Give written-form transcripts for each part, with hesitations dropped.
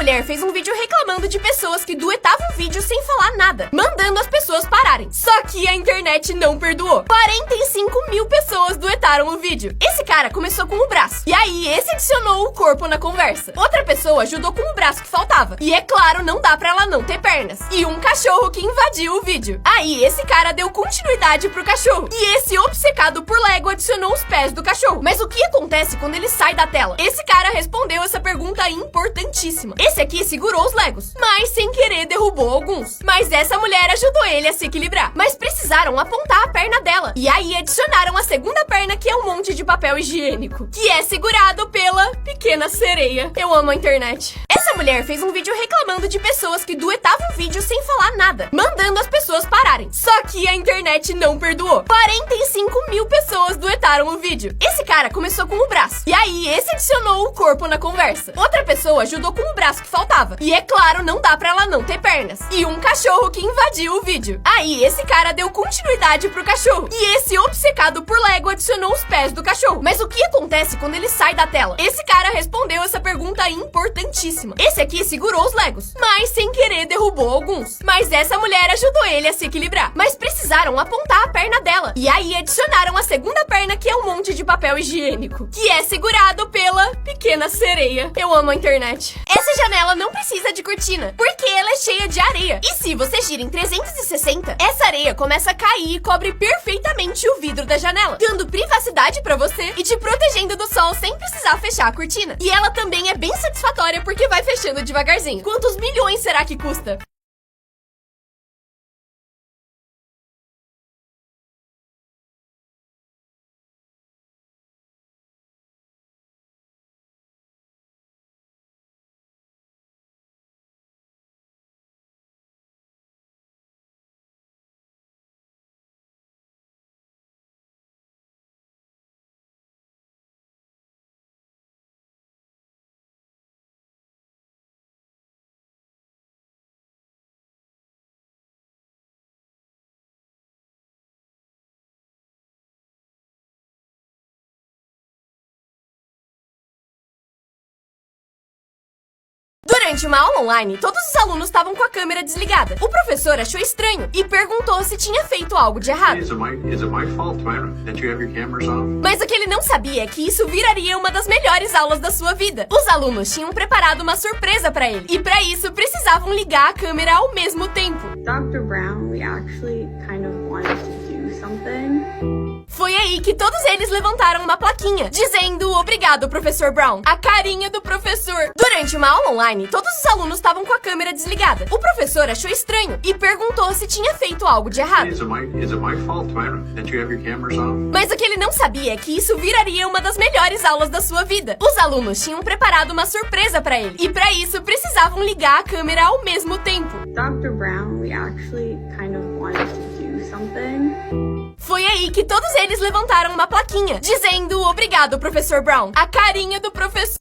mulher fez um vídeo reclamando de pessoas que duetavam vídeo sem falar nada, mandando as pessoas pararem. Só que a internet não perdoou. 45 mil pessoas duetaram o vídeo. Esse cara começou com o braço, e aí esse adicionou o corpo na conversa. Outra pessoa ajudou com o braço que faltava. E é claro, não dá pra ela não ter pernas. E um cachorro que invadiu o vídeo. Aí esse cara deu continuidade pro cachorro. E esse obcecado por Lego adicionou os pés do cachorro. Mas o que acontece quando ele sai da tela? Esse cara respondeu essa pergunta importantíssima. Esse aqui segurou os Legos, mas sem querer derrubou alguns. Mas essa mulher ajudou ele a se equilibrar. Mas precisaram apontar a perna dela. E aí adicionaram a segunda perna, que é um monte de papel higiênico, que é segurado pela pequena sereia. Eu amo a internet. Essa mulher fez um vídeo reclamando de pessoas que duetavam vídeo sem falar nada, mandando as pessoas pararem. Só que a internet não perdoou. 45 mil pessoas duetaram o vídeo. Esse cara começou com o braço, e aí esse adicionou o corpo na conversa. Outra pessoa ajudou com o braço que faltava. E é claro, não dá pra ela não ter pernas. E um cachorro que invadiu o vídeo. Aí esse cara deu continuidade pro cachorro. E esse obcecado por Lego adicionou os pés do cachorro. Mas o que acontece quando ele sai da tela? Esse cara respondeu essa pergunta importantíssima. Esse aqui segurou os Legos, mas sem querer derrubou alguns. Mas essa mulher ajudou ele a se equilibrar. Mas precisaram apontar a perna dela. E aí adicionaram a segunda perna, que é um monte de papel higiênico, que é segurado pela pequena sereia. Eu amo a internet. Essa janela não precisa de cortina, porque ela é cheia de areia. E se você gira em 360, essa areia começa a cair e cobre perfeitamente o vidro da janela, dando privacidade pra você e te protegendo do sol sem precisar fechar a cortina. E ela também é bem satisfatória porque vai fechando devagarzinho. Quantos milhões será que custa? Durante uma aula online, todos os alunos estavam com a câmera desligada. O professor achou estranho e perguntou se tinha feito algo de errado. Mas o que ele não sabia é que isso viraria uma das melhores aulas da sua vida. Os alunos tinham preparado uma surpresa para ele, e para isso precisavam ligar a câmera ao mesmo tempo. Dr. Brown, we actually kind of wanted to do something. Foi aí que todos eles levantaram uma plaquinha, dizendo obrigado, professor Brown. A carinha do professor. Durante uma aula online, todos os alunos estavam com a câmera desligada. O professor achou estranho e perguntou se tinha feito algo de errado. Mas o que ele não sabia é que isso viraria uma das melhores aulas da sua vida. Os alunos tinham preparado uma surpresa para ele, e para isso precisavam ligar a câmera ao mesmo tempo. Dr. Brown, we actually kind of wanted to do something. Foi aí que todos eles levantaram uma plaquinha, dizendo obrigado, professor Brown. A carinha do professor.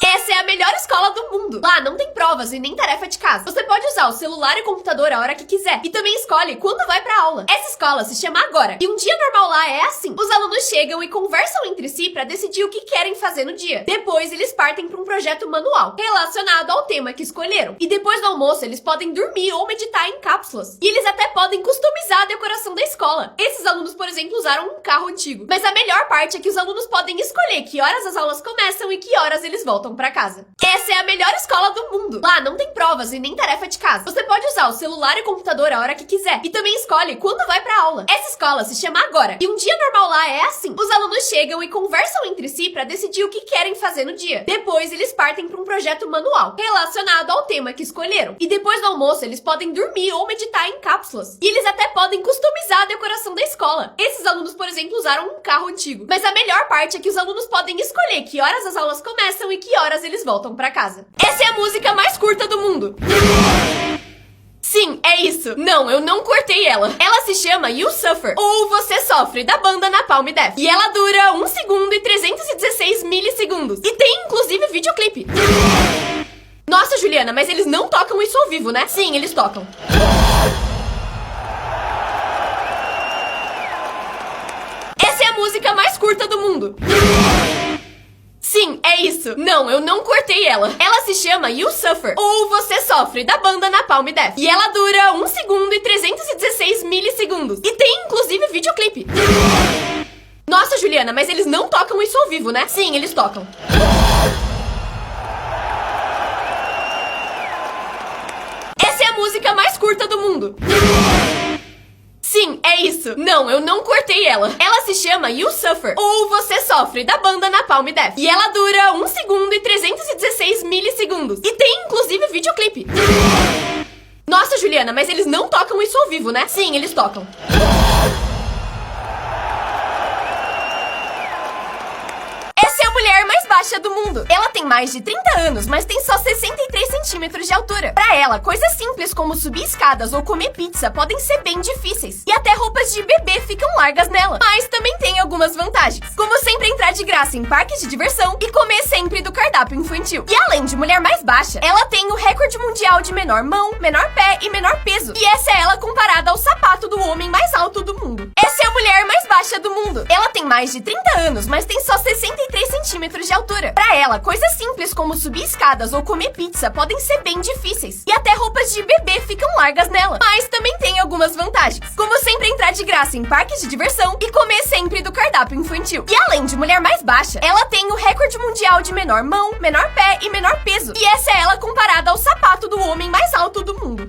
Essa é a melhor escola do mundo. Lá não tem provas e nem tarefa de casa. Você pode usar o celular e computador a hora que quiser. E também escolhe quando vai pra aula. Essa escola se chama Agora. E um dia normal lá é assim. Os alunos chegam e conversam entre si pra decidir o que querem fazer no dia. Depois eles partem pra um projeto manual relacionado ao tema que escolheram. E depois do almoço eles podem dormir ou meditar em cápsulas. E eles até podem customizar a decoração da escola. Esses alunos, por exemplo, usaram um carro antigo. Mas a melhor parte é que os alunos podem escolher que horas as aulas começam e que horas eles voltam pra casa. Essa é a melhor escola do mundo. Lá não tem provas e nem tarefa de casa. Você pode usar o celular e computador a hora que quiser. E também escolhe quando vai pra aula. Essa escola se chama Agora. E um dia normal lá é assim. Os alunos chegam e conversam entre si pra decidir o que querem fazer no dia. Depois eles partem pra um projeto manual relacionado ao tema que escolheram. E depois do almoço eles podem dormir ou meditar em cápsulas. E eles até podem customizar a decoração da escola. Esses alunos, por exemplo, usaram um carro antigo. Mas a melhor parte é que os alunos podem escolher que horas as aulas começam e que horas eles voltam pra casa. Essa é a música mais curta do mundo. Sim, é isso. Não, eu não cortei ela. Ela se chama You Suffer, ou Você Sofre, da banda Napalm Death. E ela dura 1 segundo e 316 milissegundos. E tem, inclusive, videoclipe. Nossa, Juliana, mas eles não tocam isso ao vivo, né? Sim, eles tocam. Essa é a música mais curta do mundo. Sim, é isso. Não, eu não cortei ela. Ela se chama You Suffer, ou Você Sofre, da banda Napalm Death. E ela dura 1 segundo e 316 milissegundos. E tem, inclusive, videoclipe. Nossa, Juliana, mas eles não tocam isso ao vivo, né? Sim, eles tocam. Essa é a música mais curta do mundo. Sim, é isso. Não, eu não cortei ela. Ela se chama You Suffer, ou Você Sofre, da banda Napalm Death. E ela dura 1 segundo e 316 milissegundos. E tem, inclusive, videoclipe. Nossa, Juliana, mas eles não tocam isso ao vivo, né? Sim, eles tocam. Essa é a mulher mais baixa do mundo. Ela tem mais de 30 anos, mas tem só 63 centímetros de altura. Pra ela, coisas simples como subir escadas ou comer pizza podem ser bem difíceis. E até roupas de bebê ficam largas nela. Mas também tem algumas vantagens, como sempre entrar de graça em parques de diversão e comer sempre do cardápio infantil. E além de mulher mais baixa, ela tem o recorde mundial de menor mão, menor pé e menor peso. E essa é ela comparada ao sapato do homem mais alto do mundo. Essa é a mulher mais baixa do mundo. Ela tem mais de 30 anos, mas tem só 63 centímetros de altura. Pra ela, coisas simples como subir escadas ou comer pizza podem ser bem difíceis. E até roupas de bebê ficam largas nela. Mas também tem algumas vantagens, como sempre entrar de graça em parques de diversão e comer sempre do cardápio infantil. E além de mulher mais baixa, ela tem o recorde mundial de menor mão, menor pé e menor peso. E essa é ela comparada ao sapato do homem mais alto do mundo.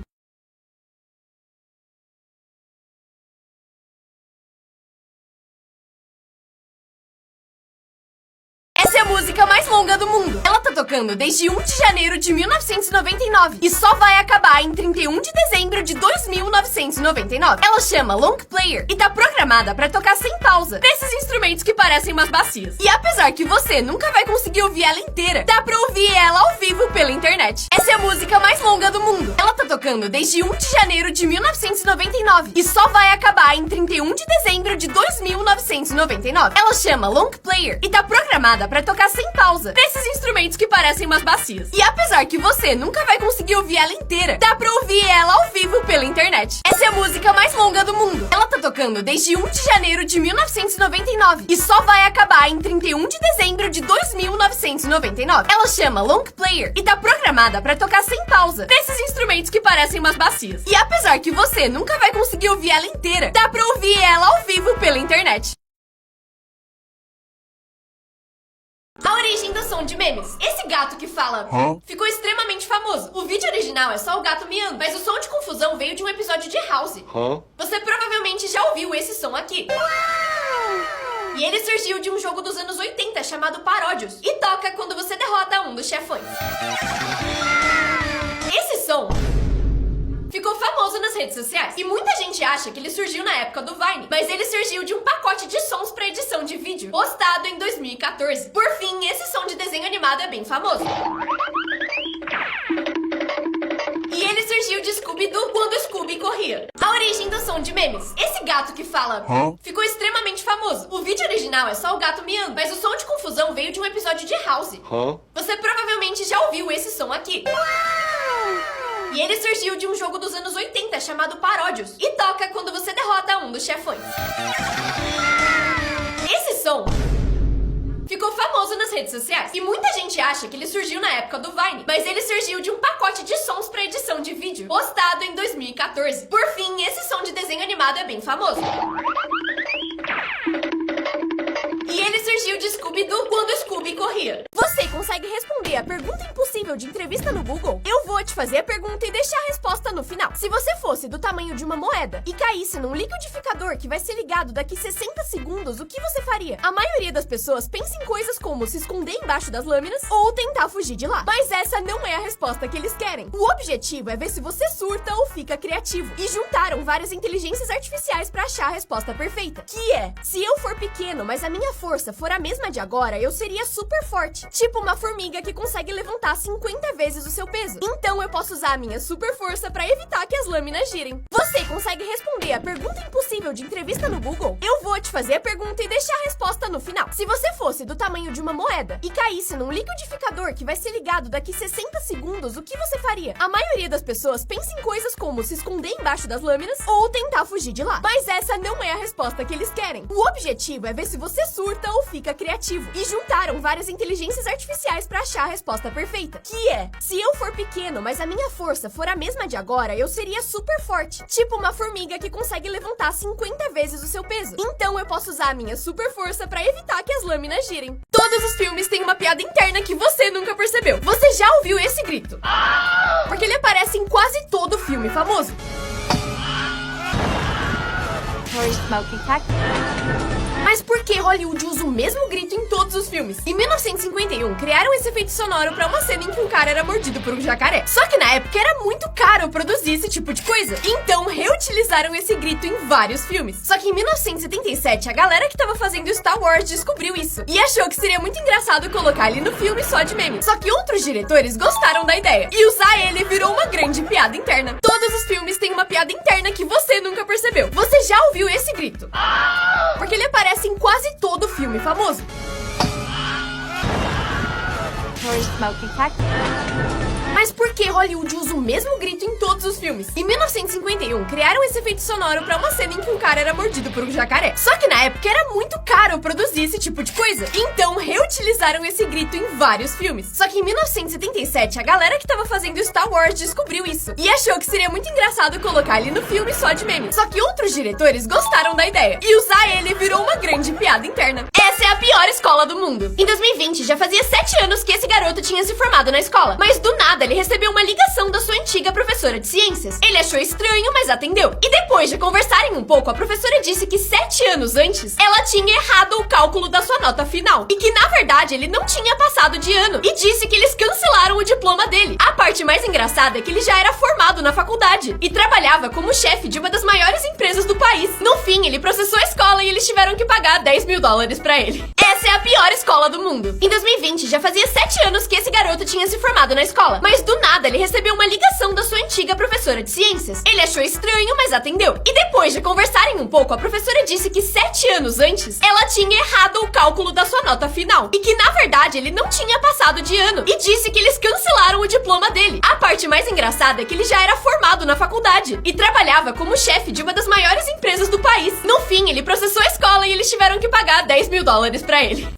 Essa é a música mais longa do mundo. Ela tá tocando desde 1 de janeiro de 1999 e só vai acabar em 31 de dezembro de 2999. Ela chama Long Player e tá programada pra tocar sem pausa, nesses instrumentos que parecem umas bacias. E apesar que você nunca vai conseguir ouvir ela inteira, dá pra ouvir ela ao vivo pela internet. Essa é a música mais longa do mundo. Ela tá tocando desde 1 de janeiro de 1999 e só vai acabar em 31 de dezembro de 2999. Ela chama Long Player e tá programada pra tocar sem pausa, nesses instrumentos que parecem umas bacias. E apesar que você nunca vai conseguir ouvir ela inteira, dá pra ouvir ela ao vivo pela internet. Essa é a música mais longa do mundo. Ela tá tocando desde 1 de janeiro de 1999 e só vai acabar em 31 de dezembro de 2999. Ela chama Long Player e tá programada pra tocar sem pausa, nesses instrumentos que parecem umas bacias. E apesar que você nunca vai conseguir ouvir ela inteira, dá pra ouvir ela ao vivo pela internet. A origem do som de memes. Esse gato que fala ficou extremamente famoso. O vídeo original é só o gato miando, mas o som de confusão veio de um episódio de House. Você provavelmente já ouviu esse som aqui. E ele surgiu de um jogo dos anos 80 chamado Paródios e toca quando você derrota um dos chefões. Esse som ficou famoso nas redes sociais. E muita gente acha que ele surgiu na época do Vine, mas ele surgiu de um pacote de sons para edição de vídeo, postado em 2014. Por fim, esse som de desenho animado é bem famoso. E ele surgiu de Scooby-Doo quando Scooby corria. A origem do som de memes. Esse gato que fala ficou extremamente famoso. O vídeo original é só o gato miando, mas o som de confusão veio de um episódio de House. Você provavelmente já ouviu esse som aqui. E ele surgiu de um jogo dos anos 80 chamado Paródios e toca quando você derrota um dos chefões. Esse som ficou famoso nas redes sociais. E muita gente acha que ele surgiu na época do Vine, mas ele surgiu de um pacote de sons para edição de vídeo, postado em 2014. Por fim, esse som de desenho animado é bem famoso. E ele surgiu de Scooby-Doo quando Scooby corria. Você consegue responder a pergunta impossível de entrevista no Google? Eu vou te fazer a pergunta e deixar a resposta no final. Se você fosse do tamanho de uma moeda e caísse num liquidificador que vai ser ligado daqui 60 segundos, o que você faria? A maioria das pessoas pensa em coisas como se esconder embaixo das lâminas ou tentar fugir de lá. Mas essa não é a resposta que eles querem. O objetivo é ver se você surta ou fica criativo. E juntaram várias inteligências artificiais pra achar a resposta perfeita. Que é, se eu for pequeno, mas a minha força for a mesma de agora, eu seria super forte. Tipo uma uma formiga que consegue levantar 50 vezes o seu peso. Então eu posso usar a minha super força pra evitar que as lâminas girem. Você consegue responder a pergunta impossível de entrevista no Google? Eu vou te fazer a pergunta e deixar a resposta no final. Se você fosse do tamanho de uma moeda e caísse num liquidificador que vai ser ligado daqui 60 segundos, o que você faria? A maioria das pessoas pensa em coisas como se esconder embaixo das lâminas ou tentar fugir de lá. Mas essa não é a resposta que eles querem. O objetivo é ver se você surta ou fica criativo. E juntaram várias inteligências artificiais pra achar a resposta perfeita. Que é, se eu for pequeno, mas a minha força for a mesma de agora, eu seria super forte. Tipo uma formiga que consegue levantar 50 vezes o seu peso. Então eu posso usar a minha super força pra evitar que as lâminas girem. Todos os filmes têm uma piada interna que você nunca percebeu. Você já ouviu esse grito? Porque ele aparece em quase todo filme famoso. Mas por que Hollywood usa o mesmo grito em todos os filmes? Em 1951, criaram esse efeito sonoro pra uma cena em que um cara era mordido por um jacaré. Só que na época era muito caro produzir esse tipo de coisa. Então reutilizaram esse grito em vários filmes. Só que em 1977, a galera que tava fazendo Star Wars descobriu isso. E achou que seria muito engraçado colocar ele no filme só de meme. Só que outros diretores gostaram da ideia. E usar ele virou uma grande piada interna. Todos os filmes têm uma piada interna que você nunca percebeu. Você já ouviu esse grito? Porque ele aparece em quase todo filme famoso. Mas por que Hollywood usa o mesmo grito em todos os filmes? Em 1951, criaram esse efeito sonoro pra uma cena em que um cara era mordido por um jacaré. Só que na época era muito caro produzir esse tipo de coisa. Então reutilizaram esse grito em vários filmes. Só que em 1977, a galera que tava fazendo Star Wars descobriu isso. E achou que seria muito engraçado colocar ele no filme só de meme. Só que outros diretores gostaram da ideia. E usar ele virou uma grande piada interna. Essa é a pior escola do mundo. Em 2020, já fazia 7 anos que esse garoto tinha se formado na escola. Mas do nada, ele recebeu uma ligação da sua antiga professora de ciências. Ele achou estranho, mas atendeu. E depois de conversarem um pouco, a professora disse que 7 anos antes, ela tinha errado o cálculo da sua nota final. E que, na verdade, ele não tinha passado de ano. E disse que eles cancelaram o diploma dele. A parte mais engraçada é que ele já era formado na faculdade e trabalhava como chefe de uma das maiores empresas do país. No fim, ele processou a escola e eles tiveram que pagar $10.000 pra ele. Essa é a pior escola do mundo. Em 2020, já fazia 7 anos que esse garoto tinha se formado na escola. Mas do nada, ele recebeu uma ligação da sua antiga professora de ciências. Ele achou estranho, mas atendeu. E depois de conversarem um pouco, a professora disse que 7 anos antes, ela tinha errado o cálculo da sua nota final. E que, na verdade, ele não tinha passado de ano. E disse que eles cancelaram o diploma dele. A parte mais engraçada é que ele já era formado na faculdade e trabalhava como chefe de uma das maiores empresas do país. No fim, ele processou a escola e eles tiveram que pagar $10.000 pra ele.